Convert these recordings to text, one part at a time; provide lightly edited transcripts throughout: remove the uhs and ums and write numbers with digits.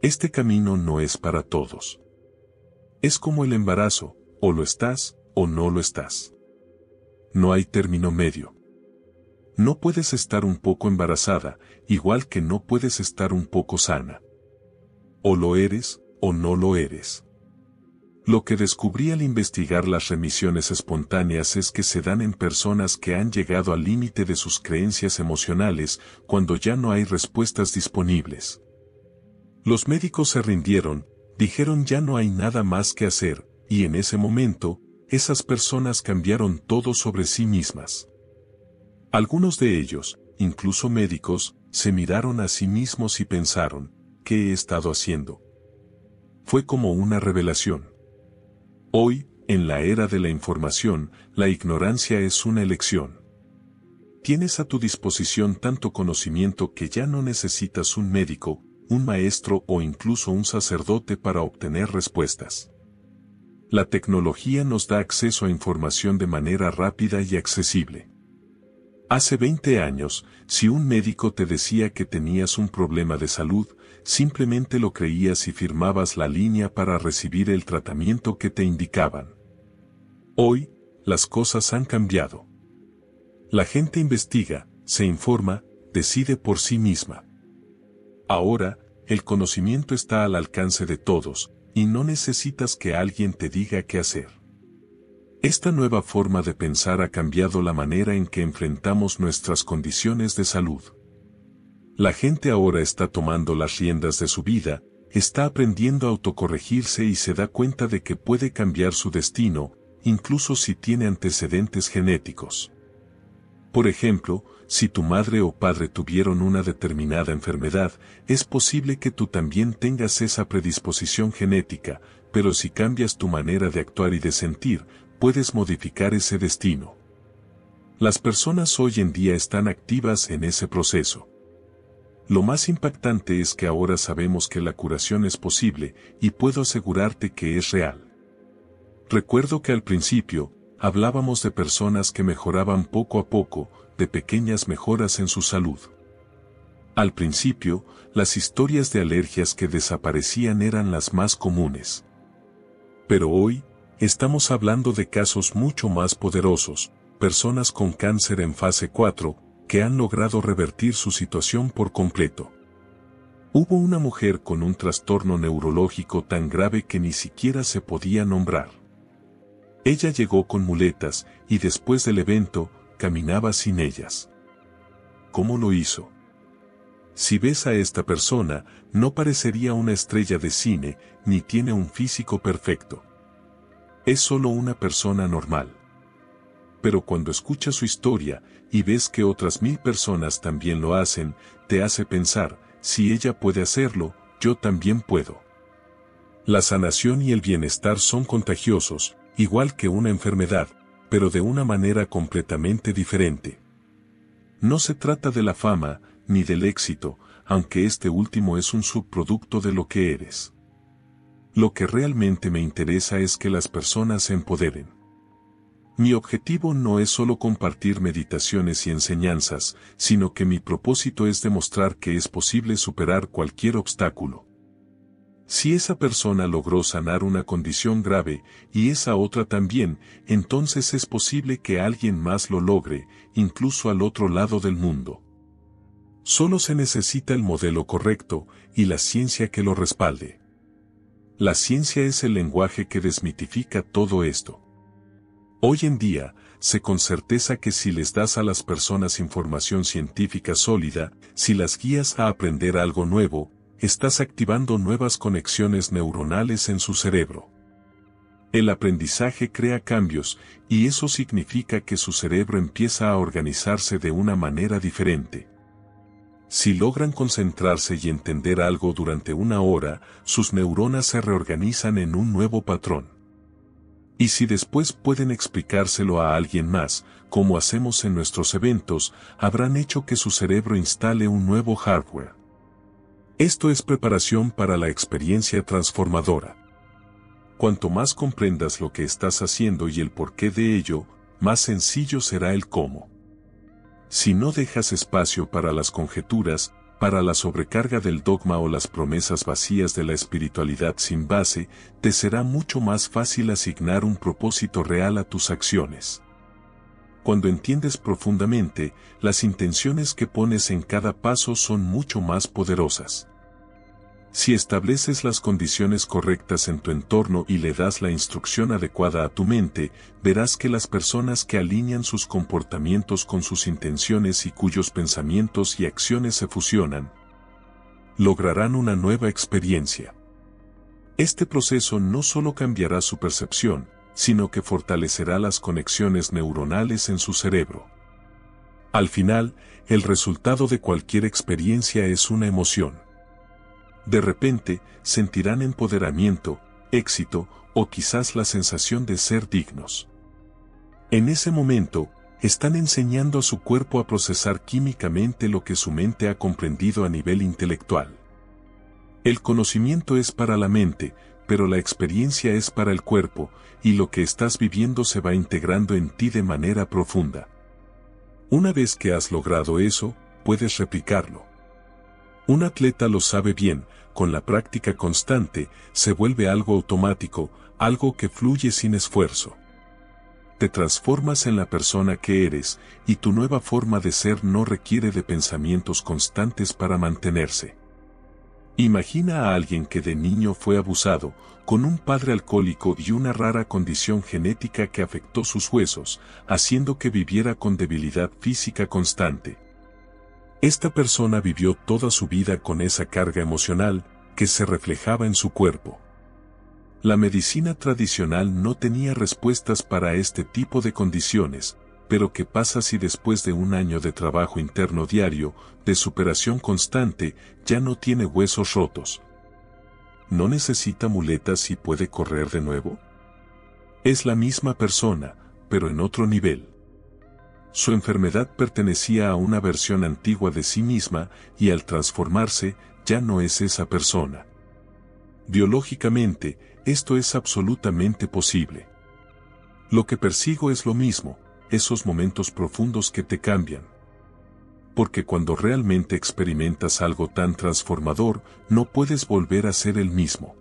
Este camino no es para todos. Es como el embarazo, o lo estás, o no lo estás. No hay término medio. No puedes estar un poco embarazada, igual que no puedes estar un poco sana. O lo eres, o no lo eres. Lo que descubrí al investigar las remisiones espontáneas es que se dan en personas que han llegado al límite de sus creencias emocionales cuando ya no hay respuestas disponibles. Los médicos se rindieron, dijeron ya no hay nada más que hacer, y en ese momento, esas personas cambiaron todo sobre sí mismas. Algunos de ellos, incluso médicos, se miraron a sí mismos y pensaron, ¿qué he estado haciendo? Fue como una revelación. Hoy, en la era de la información, la ignorancia es una elección. Tienes a tu disposición tanto conocimiento que ya no necesitas un médico, un maestro o incluso un sacerdote para obtener respuestas. La tecnología nos da acceso a información de manera rápida y accesible. Hace 20 años, si un médico te decía que tenías un problema de salud, simplemente lo creías y firmabas la línea para recibir el tratamiento que te indicaban. Hoy, las cosas han cambiado. La gente investiga, se informa, decide por sí misma. Ahora, el conocimiento está al alcance de todos, y no necesitas que alguien te diga qué hacer. Esta nueva forma de pensar ha cambiado la manera en que enfrentamos nuestras condiciones de salud. La gente ahora está tomando las riendas de su vida, está aprendiendo a autocorregirse y se da cuenta de que puede cambiar su destino, incluso si tiene antecedentes genéticos. Por ejemplo, si tu madre o padre tuvieron una determinada enfermedad, es posible que tú también tengas esa predisposición genética, pero si cambias tu manera de actuar y de sentir, puedes modificar ese destino. Las personas hoy en día están activas en ese proceso. Lo más impactante es que ahora sabemos que la curación es posible, y puedo asegurarte que es real. Recuerdo que al principio, hablábamos de personas que mejoraban poco a poco, de pequeñas mejoras en su salud. Al principio, las historias de alergias que desaparecían eran las más comunes. Pero hoy, estamos hablando de casos mucho más poderosos, personas con cáncer en fase 4, que han logrado revertir su situación por completo. Hubo una mujer con un trastorno neurológico tan grave que ni siquiera se podía nombrar. Ella llegó con muletas, y después del evento, caminaba sin ellas. ¿Cómo lo hizo? Si ves a esta persona, no parecería una estrella de cine, ni tiene un físico perfecto. Es solo una persona normal. Pero cuando escuchas su historia, y ves que otras 1000 personas también lo hacen, te hace pensar, si ella puede hacerlo, yo también puedo. La sanación y el bienestar son contagiosos, igual que una enfermedad, pero de una manera completamente diferente. No se trata de la fama, ni del éxito, aunque este último es un subproducto de lo que eres. Lo que realmente me interesa es que las personas se empoderen. Mi objetivo no es solo compartir meditaciones y enseñanzas, sino que mi propósito es demostrar que es posible superar cualquier obstáculo. Si esa persona logró sanar una condición grave, y esa otra también, entonces es posible que alguien más lo logre, incluso al otro lado del mundo. Solo se necesita el modelo correcto, y la ciencia que lo respalde. La ciencia es el lenguaje que desmitifica todo esto. Hoy en día, sé con certeza que si les das a las personas información científica sólida, si las guías a aprender algo nuevo, estás activando nuevas conexiones neuronales en su cerebro. El aprendizaje crea cambios, y eso significa que su cerebro empieza a organizarse de una manera diferente. Si logran concentrarse y entender algo durante una hora, sus neuronas se reorganizan en un nuevo patrón. Y si después pueden explicárselo a alguien más, como hacemos en nuestros eventos, habrán hecho que su cerebro instale un nuevo hardware. Esto es preparación para la experiencia transformadora. Cuanto más comprendas lo que estás haciendo y el porqué de ello, más sencillo será el cómo. Si no dejas espacio para las conjeturas, para la sobrecarga del dogma o las promesas vacías de la espiritualidad sin base, te será mucho más fácil asignar un propósito real a tus acciones. Cuando entiendes profundamente, las intenciones que pones en cada paso son mucho más poderosas. Si estableces las condiciones correctas en tu entorno y le das la instrucción adecuada a tu mente, verás que las personas que alinean sus comportamientos con sus intenciones y cuyos pensamientos y acciones se fusionan, lograrán una nueva experiencia. Este proceso no solo cambiará su percepción, sino que fortalecerá las conexiones neuronales en su cerebro. Al final, el resultado de cualquier experiencia es una emoción. De repente, sentirán empoderamiento, éxito, o quizás la sensación de ser dignos. En ese momento, están enseñando a su cuerpo a procesar químicamente lo que su mente ha comprendido a nivel intelectual. El conocimiento es para la mente, pero la experiencia es para el cuerpo, y lo que estás viviendo se va integrando en ti de manera profunda. Una vez que has logrado eso, puedes replicarlo. Un atleta lo sabe bien, con la práctica constante, se vuelve algo automático, algo que fluye sin esfuerzo. Te transformas en la persona que eres, y tu nueva forma de ser no requiere de pensamientos constantes para mantenerse. Imagina a alguien que de niño fue abusado, con un padre alcohólico y una rara condición genética que afectó sus huesos, haciendo que viviera con debilidad física constante. Esta persona vivió toda su vida con esa carga emocional, que se reflejaba en su cuerpo. La medicina tradicional no tenía respuestas para este tipo de condiciones, pero ¿qué pasa si después de un año de trabajo interno diario, de superación constante, ya no tiene huesos rotos? ¿No necesita muletas y puede correr de nuevo? Es la misma persona, pero en otro nivel. Su enfermedad pertenecía a una versión antigua de sí misma, y al transformarse, ya no es esa persona. Biológicamente, esto es absolutamente posible. Lo que persigo es lo mismo, esos momentos profundos que te cambian. Porque cuando realmente experimentas algo tan transformador, no puedes volver a ser el mismo.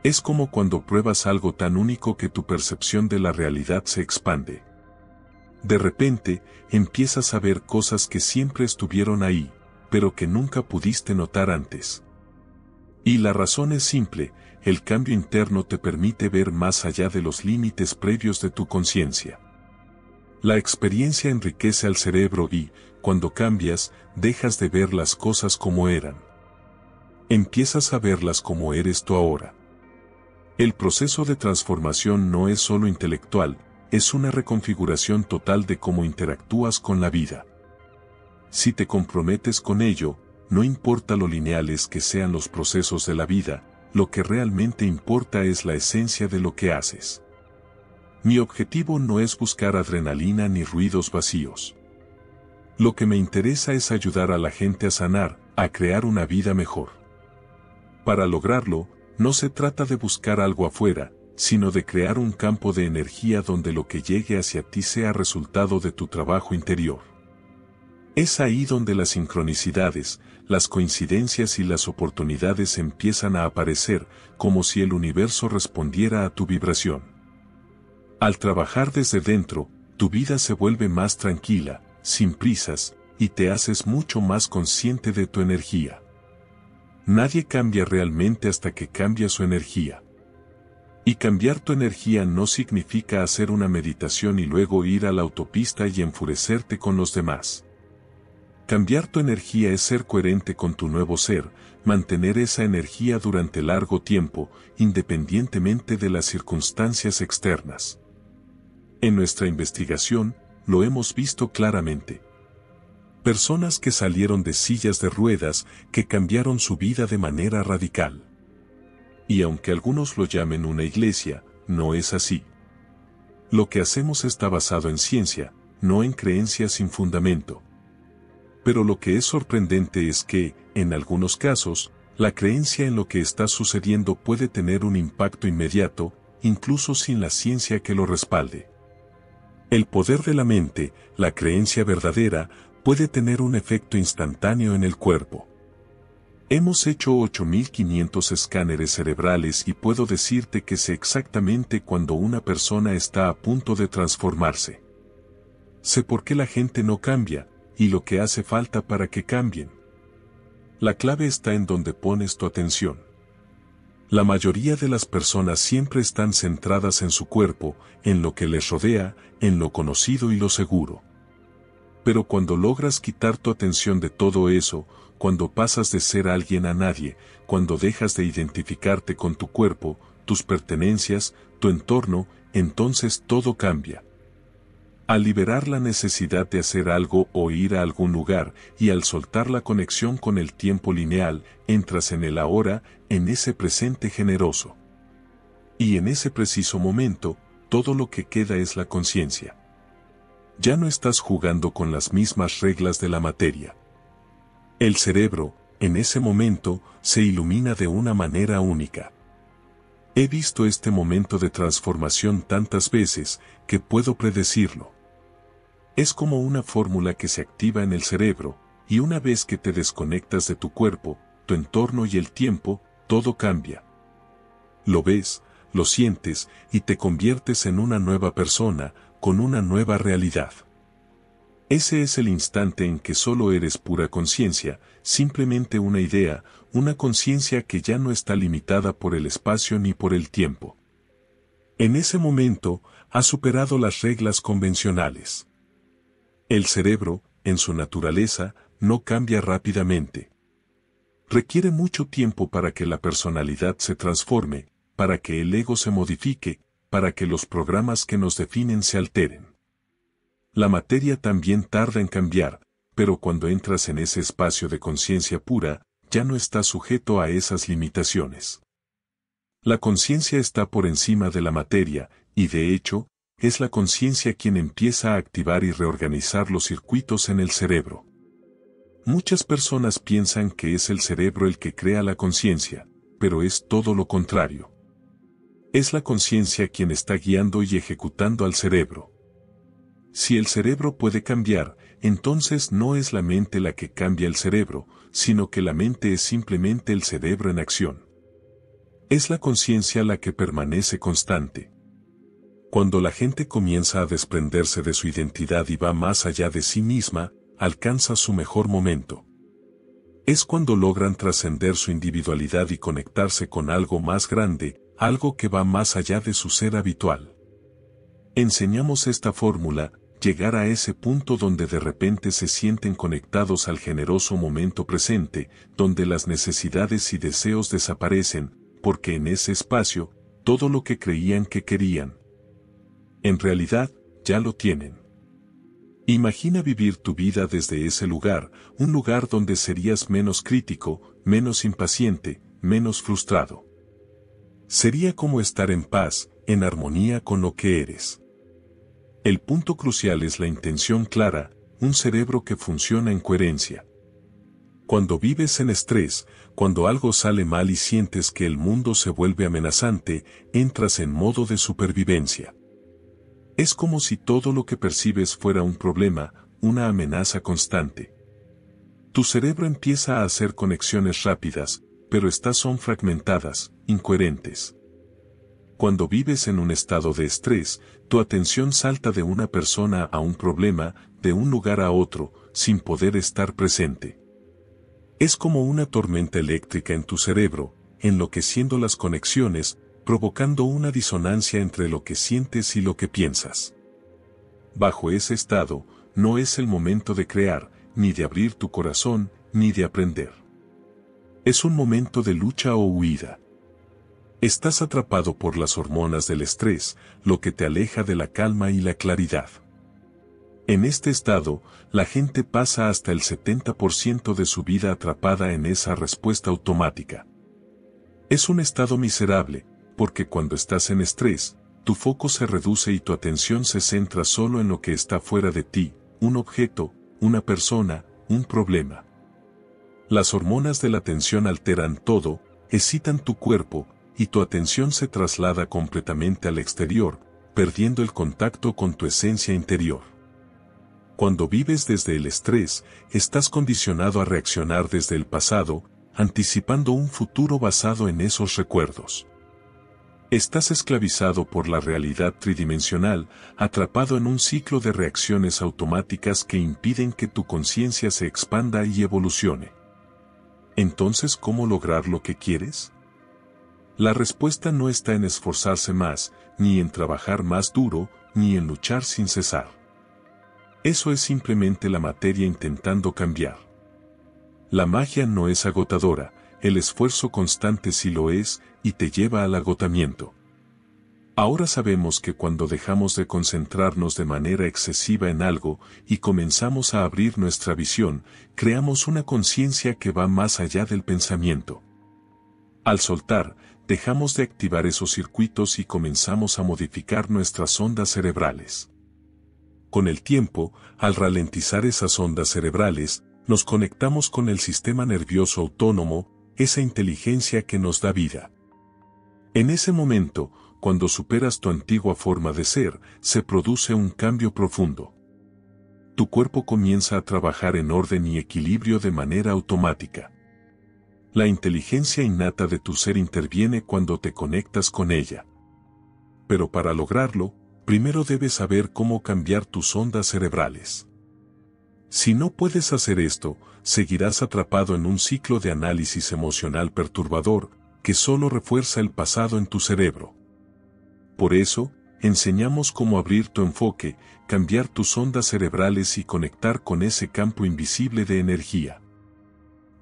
Es como cuando pruebas algo tan único que tu percepción de la realidad se expande. De repente, empiezas a ver cosas que siempre estuvieron ahí, pero que nunca pudiste notar antes. Y la razón es simple, el cambio interno te permite ver más allá de los límites previos de tu conciencia. La experiencia enriquece al cerebro y, cuando cambias, dejas de ver las cosas como eran. Empiezas a verlas como eres tú ahora. El proceso de transformación no es solo intelectual, es una reconfiguración total de cómo interactúas con la vida. Si te comprometes con ello, no importa lo lineales que sean los procesos de la vida, lo que realmente importa es la esencia de lo que haces. Mi objetivo no es buscar adrenalina ni ruidos vacíos. Lo que me interesa es ayudar a la gente a sanar, a crear una vida mejor. Para lograrlo, no se trata de buscar algo afuera, sino de crear un campo de energía donde lo que llegue hacia ti sea resultado de tu trabajo interior. Es ahí donde las sincronicidades, las coincidencias y las oportunidades empiezan a aparecer, como si el universo respondiera a tu vibración. Al trabajar desde dentro, tu vida se vuelve más tranquila, sin prisas, y te haces mucho más consciente de tu energía. Nadie cambia realmente hasta que cambia su energía. Y cambiar tu energía no significa hacer una meditación y luego ir a la autopista y enfurecerte con los demás. Cambiar tu energía es ser coherente con tu nuevo ser, mantener esa energía durante largo tiempo, independientemente de las circunstancias externas. En nuestra investigación, lo hemos visto claramente. Personas que salieron de sillas de ruedas, que cambiaron su vida de manera radical. Y aunque algunos lo llamen una iglesia, no es así. Lo que hacemos está basado en ciencia, no en creencias sin fundamento. Pero lo que es sorprendente es que, en algunos casos, la creencia en lo que está sucediendo puede tener un impacto inmediato, incluso sin la ciencia que lo respalde. El poder de la mente, la creencia verdadera, puede tener un efecto instantáneo en el cuerpo. Hemos hecho 8.500 escáneres cerebrales y puedo decirte que sé exactamente cuando una persona está a punto de transformarse. Sé por qué la gente no cambia, y lo que hace falta para que cambien. La clave está en donde pones tu atención. La mayoría de las personas siempre están centradas en su cuerpo, en lo que les rodea, en lo conocido y lo seguro. Pero cuando logras quitar tu atención de todo eso, cuando pasas de ser alguien a nadie, cuando dejas de identificarte con tu cuerpo, tus pertenencias, tu entorno, entonces todo cambia. Al liberar la necesidad de hacer algo o ir a algún lugar, y al soltar la conexión con el tiempo lineal, entras en el ahora, en ese presente generoso. Y en ese preciso momento, todo lo que queda es la conciencia. Ya no estás jugando con las mismas reglas de la materia. El cerebro, en ese momento, se ilumina de una manera única. He visto este momento de transformación tantas veces, que puedo predecirlo. Es como una fórmula que se activa en el cerebro, y una vez que te desconectas de tu cuerpo, tu entorno y el tiempo, todo cambia. Lo ves, lo sientes, y te conviertes en una nueva persona, con una nueva realidad. Ese es el instante en que solo eres pura conciencia, simplemente una idea, una conciencia que ya no está limitada por el espacio ni por el tiempo. En ese momento, has superado las reglas convencionales. El cerebro, en su naturaleza, no cambia rápidamente. Requiere mucho tiempo para que la personalidad se transforme, para que el ego se modifique, para que los programas que nos definen se alteren. La materia también tarda en cambiar, pero cuando entras en ese espacio de conciencia pura, ya no estás sujeto a esas limitaciones. La conciencia está por encima de la materia, y de hecho, es la conciencia quien empieza a activar y reorganizar los circuitos en el cerebro. Muchas personas piensan que es el cerebro el que crea la conciencia, pero es todo lo contrario. Es la conciencia quien está guiando y ejecutando al cerebro. Si el cerebro puede cambiar, entonces no es la mente la que cambia el cerebro, sino que la mente es simplemente el cerebro en acción. Es la conciencia la que permanece constante. Cuando la gente comienza a desprenderse de su identidad y va más allá de sí misma, alcanza su mejor momento. Es cuando logran trascender su individualidad y conectarse con algo más grande, algo que va más allá de su ser habitual. Enseñamos esta fórmula, llegar a ese punto donde de repente se sienten conectados al generoso momento presente, donde las necesidades y deseos desaparecen, porque en ese espacio, todo lo que creían que querían, en realidad, ya lo tienen. Imagina vivir tu vida desde ese lugar, un lugar donde serías menos crítico, menos impaciente, menos frustrado. Sería como estar en paz, en armonía con lo que eres. El punto crucial es la intención clara, un cerebro que funciona en coherencia. Cuando vives en estrés, cuando algo sale mal y sientes que el mundo se vuelve amenazante, entras en modo de supervivencia. Es como si todo lo que percibes fuera un problema, una amenaza constante. Tu cerebro empieza a hacer conexiones rápidas, pero estas son fragmentadas, incoherentes. Cuando vives en un estado de estrés, tu atención salta de una persona a un problema, de un lugar a otro, sin poder estar presente. Es como una tormenta eléctrica en tu cerebro, enloqueciendo las conexiones, provocando una disonancia entre lo que sientes y lo que piensas. Bajo ese estado, no es el momento de crear, ni de abrir tu corazón, ni de aprender. Es un momento de lucha o huida. Estás atrapado por las hormonas del estrés, lo que te aleja de la calma y la claridad. En este estado, la gente pasa hasta el 70% de su vida atrapada en esa respuesta automática. Es un estado miserable, porque cuando estás en estrés, tu foco se reduce y tu atención se centra solo en lo que está fuera de ti, un objeto, una persona, un problema. Las hormonas de la atención alteran todo, excitan tu cuerpo, y tu atención se traslada completamente al exterior, perdiendo el contacto con tu esencia interior. Cuando vives desde el estrés, estás condicionado a reaccionar desde el pasado, anticipando un futuro basado en esos recuerdos. Estás esclavizado por la realidad tridimensional, atrapado en un ciclo de reacciones automáticas que impiden que tu conciencia se expanda y evolucione. Entonces, ¿cómo lograr lo que quieres? La respuesta no está en esforzarse más, ni en trabajar más duro, ni en luchar sin cesar. Eso es simplemente la materia intentando cambiar. La magia no es agotadora, el esfuerzo constante sí lo es, y te lleva al agotamiento. Ahora sabemos que cuando dejamos de concentrarnos de manera excesiva en algo y comenzamos a abrir nuestra visión, creamos una conciencia que va más allá del pensamiento. Al soltar, dejamos de activar esos circuitos y comenzamos a modificar nuestras ondas cerebrales. Con el tiempo, al ralentizar esas ondas cerebrales, nos conectamos con el sistema nervioso autónomo, esa inteligencia que nos da vida. En ese momento, cuando superas tu antigua forma de ser, se produce un cambio profundo. Tu cuerpo comienza a trabajar en orden y equilibrio de manera automática. La inteligencia innata de tu ser interviene cuando te conectas con ella. Pero para lograrlo, primero debes saber cómo cambiar tus ondas cerebrales. Si no puedes hacer esto, seguirás atrapado en un ciclo de análisis emocional perturbador, que solo refuerza el pasado en tu cerebro. Por eso, enseñamos cómo abrir tu enfoque, cambiar tus ondas cerebrales y conectar con ese campo invisible de energía.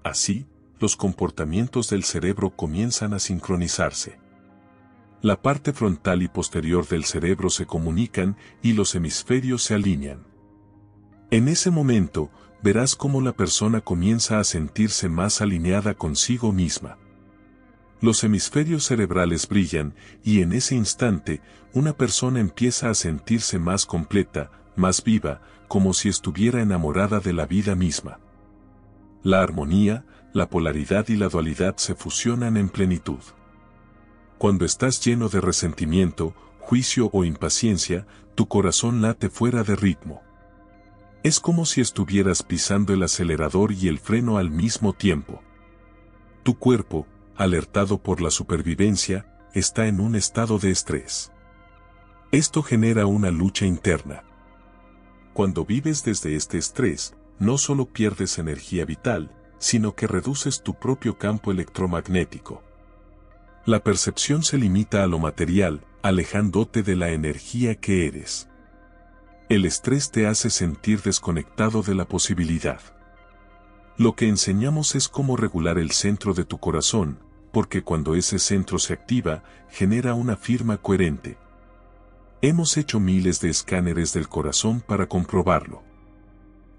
Así, los comportamientos del cerebro comienzan a sincronizarse. La parte frontal y posterior del cerebro se comunican y los hemisferios se alinean. En ese momento, verás cómo la persona comienza a sentirse más alineada consigo misma. Los hemisferios cerebrales brillan y en ese instante, una persona empieza a sentirse más completa, más viva, como si estuviera enamorada de la vida misma. La armonía, la polaridad y la dualidad se fusionan en plenitud. Cuando estás lleno de resentimiento, juicio o impaciencia, tu corazón late fuera de ritmo. Es como si estuvieras pisando el acelerador y el freno al mismo tiempo. Tu cuerpo, alertado por la supervivencia, está en un estado de estrés. Esto genera una lucha interna. Cuando vives desde este estrés, no solo pierdes energía vital, sino que reduces tu propio campo electromagnético. La percepción se limita a lo material, alejándote de la energía que eres. El estrés te hace sentir desconectado de la posibilidad. Lo que enseñamos es cómo regular el centro de tu corazón, porque cuando ese centro se activa, genera una firma coherente. Hemos hecho miles de escáneres del corazón para comprobarlo.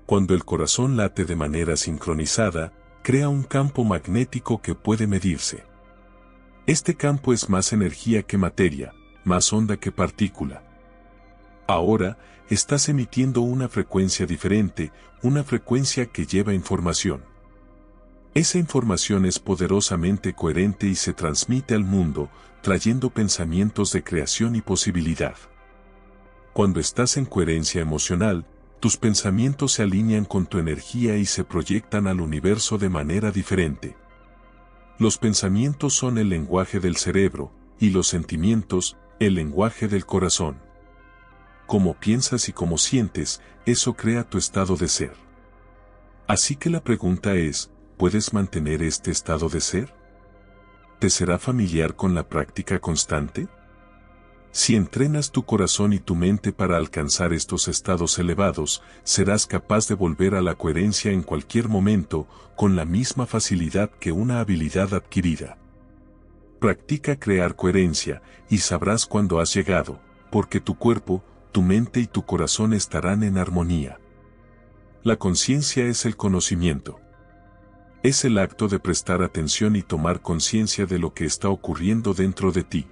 Cuando el corazón late de manera sincronizada, crea un campo magnético que puede medirse. Este campo es más energía que materia, más onda que partícula. Ahora, estás emitiendo una frecuencia diferente, una frecuencia que lleva información. Esa información es poderosamente coherente y se transmite al mundo, trayendo pensamientos de creación y posibilidad. Cuando estás en coherencia emocional, tus pensamientos se alinean con tu energía y se proyectan al universo de manera diferente. Los pensamientos son el lenguaje del cerebro, y los sentimientos, el lenguaje del corazón. Como piensas y como sientes, eso crea tu estado de ser. Así que la pregunta es, ¿puedes mantener este estado de ser? ¿Te será familiar con la práctica constante? Si entrenas tu corazón y tu mente para alcanzar estos estados elevados, serás capaz de volver a la coherencia en cualquier momento, con la misma facilidad que una habilidad adquirida. Practica crear coherencia, y sabrás cuándo has llegado, porque tu cuerpo, tu mente y tu corazón estarán en armonía. La conciencia es el conocimiento. Es el acto de prestar atención y tomar conciencia de lo que está ocurriendo dentro de ti.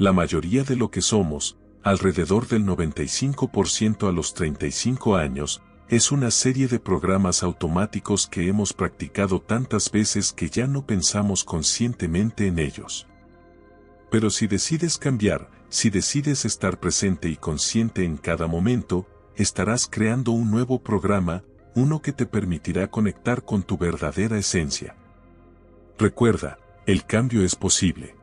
La mayoría de lo que somos, alrededor del 95% a los 35 años, es una serie de programas automáticos que hemos practicado tantas veces que ya no pensamos conscientemente en ellos. Pero si decides cambiar, si decides estar presente y consciente en cada momento, estarás creando un nuevo programa, uno que te permitirá conectar con tu verdadera esencia. Recuerda, el cambio es posible.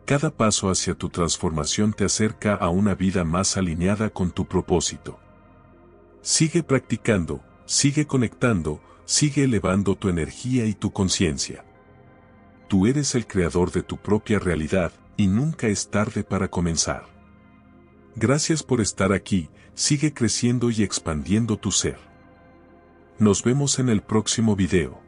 Cada paso hacia tu transformación te acerca a una vida más alineada con tu propósito. Sigue practicando, sigue conectando, sigue elevando tu energía y tu conciencia. Tú eres el creador de tu propia realidad, y nunca es tarde para comenzar. Gracias por estar aquí, sigue creciendo y expandiendo tu ser. Nos vemos en el próximo video.